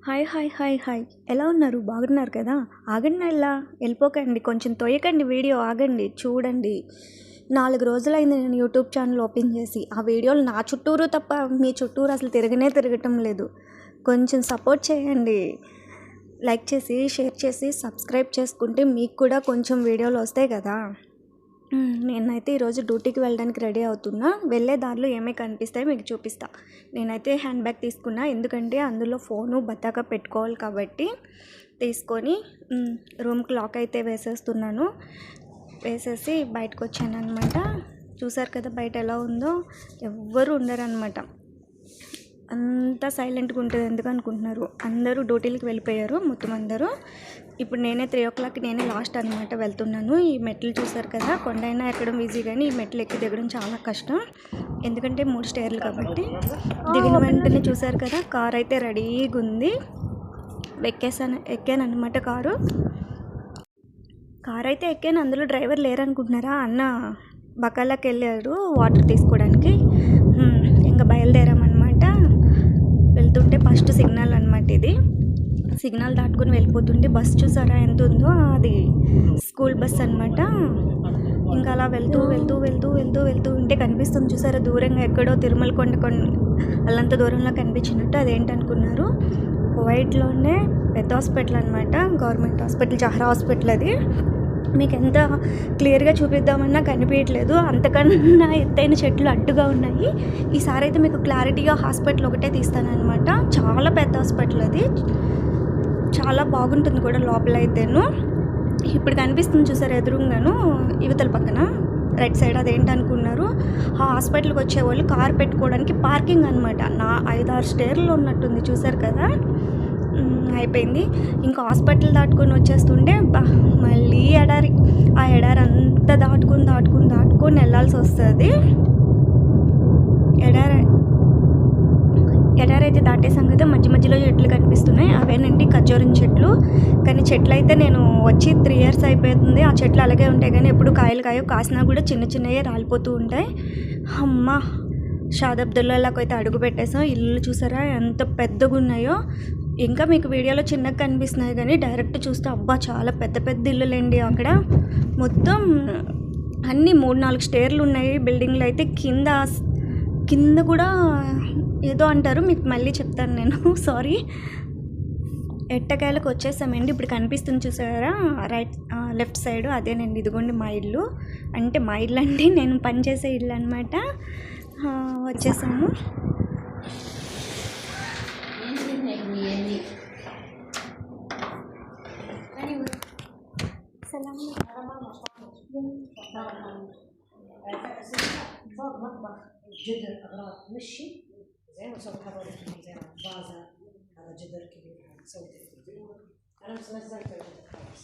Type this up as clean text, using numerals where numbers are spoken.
Hi hi hi hi ఎలా ఉన్నారు? బాగున్నారు కదా? ఆగండి, వెళ్ళిపోకండి, కొంచెం తొయ్యకండి, వీడియో ఆగండి, చూడండి. 4 రోజులైంది నేను యూట్యూబ్ ఛానల్ ఓపెన్ చేసి. ఆ వీడియోలు నా చుట్టూరు తప్ప మీ చుట్టూరు అసలు తిరగటం లేదు. కొంచెం సపోర్ట్ చేయండి. లైక్ చేసి, షేర్ చేసి, సబ్స్క్రైబ్ చేసుకుంటే మీకు కూడా కొంచెం వీడియోలు వస్తాయి కదా. నేనైతే ఈరోజు డ్యూటీకి వెళ్ళడానికి రెడీ అవుతున్నా. వెళ్ళే దారిలో ఏమేమి కనిపిస్తాయో మీకు చూపిస్తా. నేనైతే హ్యాండ్ బ్యాగ్ తీసుకున్నా, ఎందుకంటే అందులో ఫోను బత్తాక పెట్టుకోవాలి కాబట్టి. తీసుకొని రూమ్కి లాక్ అయితే వేసేస్తున్నాను. వేసేసి బయటకు వచ్చాను అనమాట. చూసారు కదా బయట ఎలా ఉందో. ఎవ్వరు ఉండరు అనమాట, అంతా సైలెంట్గా ఉంటుంది. ఎందుకు అనుకుంటున్నారు? అందరూ డ్యూటీలకు వెళ్ళిపోయారు మొత్తం అందరూ. ఇప్పుడు నేనే 3 o'clock నేనే లాస్ట్ అనమాట వెళ్తున్నాను. ఈ మెట్లు చూసారు కదా, కొండైనా ఎక్కడం ఈజీ, కానీ ఈ మెట్లు ఎక్కి దిగడం చాలా కష్టం, ఎందుకంటే 3 స్టేర్లు కాబట్టి. దిగిన వెంటనే చూసారు కదా, కార్ అయితే రెడీగా ఉంది. ఎక్కాను అనమాట కార్ అయితే ఎక్కాను. అందులో డ్రైవర్ లేరనుకుంటున్నారా? అన్న బకాలాకి వెళ్ళారు వాటర్ తీసుకోవడానికి. ఇంకా బయలుదేరామన్నమాట. వెళ్తుంటే ఫస్ట్ సిగ్నల్ అనమాట ఇది. సిగ్నల్ దాటుకుని వెళ్ళిపోతుంటే బస్సు చూసారా ఎంత ఉందో, అది స్కూల్ బస్ అనమాట. ఇంకా అలా వెళ్తూ ఉంటే కనిపిస్తుంది చూసారా దూరంగా ఎక్కడో తిరుమల కొండ అల్లంత దూరంలో కనిపించినట్టు. అదేంటనుకున్నారు? కువైట్లోనే పెద్ద హాస్పిటల్ అనమాట, గవర్నమెంట్ హాస్పిటల్, జహరా హాస్పిటల్. అది మీకు ఎంత క్లియర్గా చూపిద్దామన్నా కనిపించట్లేదు, అంతకన్నా ఎత్తైన చెట్లు అడ్డుగా ఉన్నాయి. ఈసారి అయితే మీకు క్లారిటీగా హాస్పిటల్ ఒకటే తీస్తానమాట. చాలా పెద్ద హాస్పిటల్ అది, చాలా బాగుంటుంది కూడా లోపల అయితేను. ఇప్పుడు కనిపిస్తుంది చూసారు ఎదురుగాను యువతల పక్కన రైట్ సైడ్, అదేంటనుకున్నారు? ఆ హాస్పిటల్కి వచ్చేవాళ్ళు కార్ పెట్టుకోవడానికి పార్కింగ్ అనమాట. 5-6 స్టేర్లు ఉన్నట్టుంది, చూసారు కదా. అయిపోయింది. ఇంకా హాస్పిటల్ దాటుకొని వచ్చేస్తుంటే మళ్ళీ ఎడారి. ఆ ఎడారి అంతా దాటుకొని వెళ్ళాల్సి వస్తుంది. ఎడారి అయితే దాటేసాం కదా, మధ్యలో చెట్లు కనిపిస్తున్నాయి, అవేనండి ఖర్జూరం చెట్లు. కానీ చెట్లు అయితే నేను వచ్చి 3 years అయిపోతుంది. ఆ చెట్లు అలాగే ఉంటాయి, కానీ ఎప్పుడు కాయలు కాసినా కూడా చిన్నవే రాలిపోతూ ఉంటాయి. అమ్మ, షాదబ్దుల్లాకి అయితే అడుగు పెట్టేసాం. ఇల్లు చూసారా ఎంత పెద్దగా ఉన్నాయో. ఇంకా మీకు వీడియోలో చిన్నగా కనిపిస్తున్నాయి, కానీ డైరెక్ట్ చూస్తే అబ్బా చాలా పెద్ద ఇల్లులేండి. అక్కడ మొత్తం అన్నీ 3-4 స్టేర్లు ఉన్నాయి. బిల్డింగ్లు అయితే కింద కూడా ఏదో అంటారు, మీకు మళ్ళీ చెప్తాను నేను, సారీ. ఎట్టకేలకు వచ్చేసామండి. ఇప్పుడు కనిపిస్తుంది చూసారా లెఫ్ట్ సైడ్, అదేనండి ఇదిగోండి మా ఇల్లు. అంటే మా ఇల్లు అంటే నేను పనిచేసే ఇల్లు అనమాట. వచ్చేసాము. جدر اغراض تمشي زين وسويت هذول زين فازه. هذا جدر كبير، هذا سويته انا بس نزلته خلاص.